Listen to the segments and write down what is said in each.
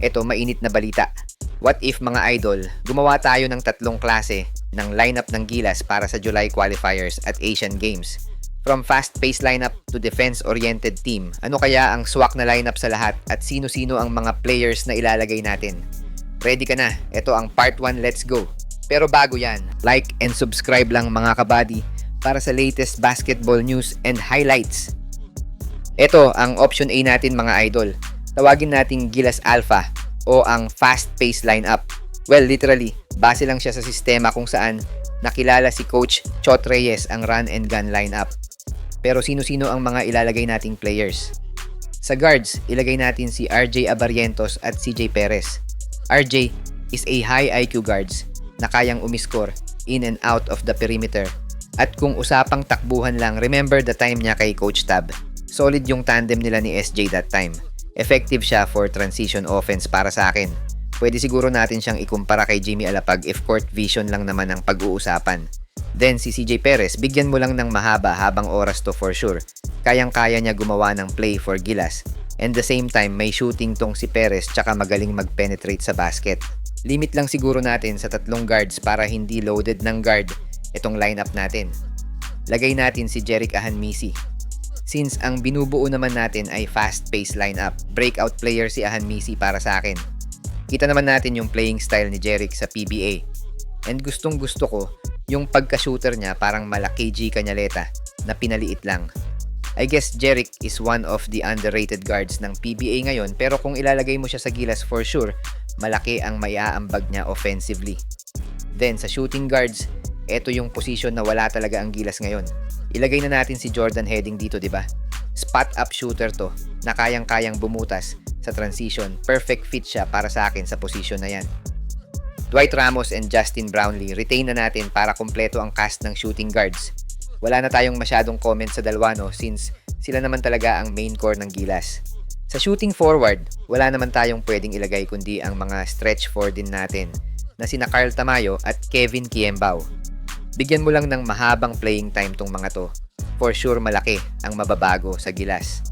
Eto, mainit na balita. What if mga idol, gumawa tayo ng tatlong klase ng lineup ng Gilas para sa July qualifiers at Asian Games? From fast-paced lineup to defense-oriented team, ano kaya ang swak na lineup sa lahat at sino-sino ang mga players na ilalagay natin? Ready ka na? Ito ang part 1, let's go! Pero bago yan, like and subscribe lang mga kabady para sa latest basketball news and highlights. Ito ang option A natin mga idol. Tawagin nating Gilas Alpha o ang fast-paced lineup. Well, literally, base lang siya sa sistema kung saan nakilala si Coach Chot Reyes ang run and gun lineup. Pero sino-sino ang mga ilalagay nating players? Sa guards, ilagay natin si RJ Abarrientos at CJ Perez. RJ is a high IQ guards na kayang umiscore in and out of the perimeter. At kung usapang takbuhan lang, remember the time niya kay Coach Tab. Solid yung tandem nila ni SJ that time. Effective siya for transition offense para sa akin. Pwede siguro natin siyang ikumpara kay Jimmy Alapag if court vision lang naman ang pag-uusapan. Then si CJ Perez, bigyan mo lang ng mahaba habang oras to for sure. Kayang-kaya niya gumawa ng play for Gilas. And the same time, may shooting tong si Perez tsaka magaling mag-penetrate sa basket. Limit lang siguro natin sa tatlong guards para hindi loaded ng guard itong lineup natin. Lagay natin si Jerick Ahanmisi. Since ang binubuo naman natin ay fast-paced lineup, breakout player si Ahanmisi para sa akin. Kita naman natin yung playing style ni Jerick sa PBA. And gustong gusto ko yung pagka-shooter niya parang mala KG Cañaleta na pinaliit lang. I guess Jerick is one of the underrated guards ng PBA ngayon pero kung ilalagay mo siya sa Gilas for sure, malaki ang maiaambag niya offensively. Then sa shooting guards, eto yung position na wala talaga ang Gilas ngayon. Ilagay na natin si Jordan Heading dito, di ba? Spot-up shooter to, na kayang-kayang bumutas sa transition. Perfect fit siya para sa akin sa position na yan. Dwight Ramos and Justin Brownlee, retain na natin para kumpleto ang cast ng shooting guards. Wala na tayong masyadong comment sa dalawa, no, since sila naman talaga ang main core ng Gilas. Sa shooting forward, wala naman tayong pwedeng ilagay kundi ang mga stretch four din natin na sina Carl Tamayo at Kevin Kiembao. Bigyan mo lang ng mahabang playing time tong mga to. For sure malaki ang mababago sa Gilas.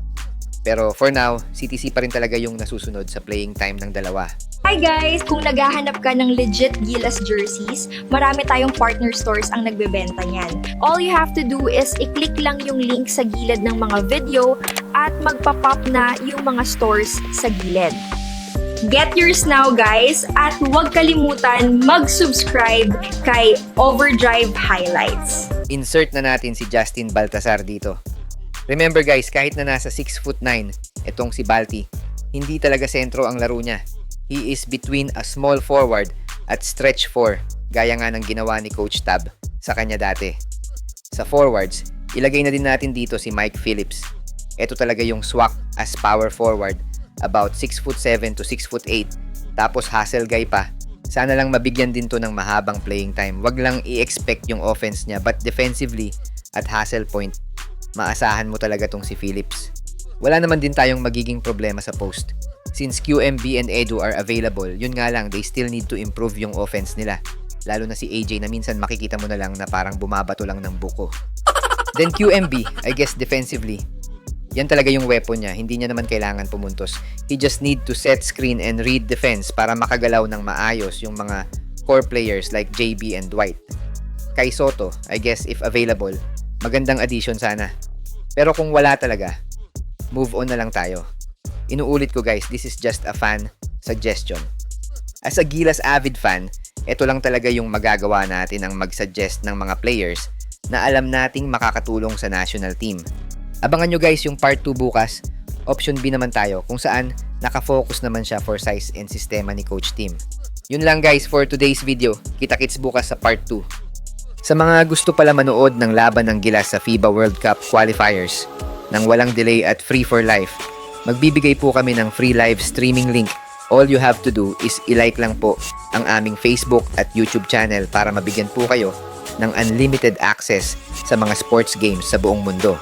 Pero for now, CTC pa rin talaga yung nasusunod sa playing time ng dalawa. Hi guys! Kung naghahanap ka ng legit Gilas jerseys, marami tayong partner stores ang nagbebenta niyan. All you have to do is i-click lang yung link sa gilid ng mga video at magpa-pop na yung mga stores sa gilid. Get yours now guys at huwag kalimutan mag-subscribe kay Overdrive Highlights. Insert na natin si Justin Baltasar dito. Remember guys, kahit na nasa 6'9", itong si Balti, hindi talaga sentro ang laro niya. He is between a small forward at stretch 4, gaya nga ng ginawa ni Coach Tab sa kanya dati. Sa forwards, ilagay na din natin dito si Mike Phillips. Ito talaga yung swak as power forward, about 6'7" to 6'8", tapos hustle guy pa. Sana lang mabigyan din to ng mahabang playing time. Wag lang i-expect yung offense niya, but defensively at hustle point, maasahan mo talaga tong si Phillips. Wala naman din tayong magiging problema sa post. Since QMB and Edu are available, yun nga lang, they still need to improve yung offense nila. Lalo na si AJ na minsan makikita mo na lang na parang bumabato lang ng buko. Then QMB, I guess defensively, yan talaga yung weapon niya, hindi niya naman kailangan pumuntos. He just need to set screen and read defense para makagalaw ng maayos yung mga core players like JB and Dwight. Kay Soto, I guess if available, magandang addition sana. Pero kung wala talaga, move on na lang tayo. Inuulit ko guys, this is just a fan suggestion. As a Gilas avid fan, ito lang talaga yung magagawa natin ang mag-suggest ng mga players na alam nating makakatulong sa national team. Abangan nyo guys yung part 2 bukas. Option B naman tayo kung saan nakafocus naman siya for size and sistema ni Coach Tim. Yun lang guys for today's video. Kita-kits bukas sa part 2. Sa mga gusto pala manood ng laban ng Gilas sa FIBA World Cup qualifiers nang walang delay at free for life, magbibigay po kami ng free live streaming link. All you have to do is i-like lang po ang aming Facebook at YouTube channel para mabigyan po kayo ng unlimited access sa mga sports games sa buong mundo.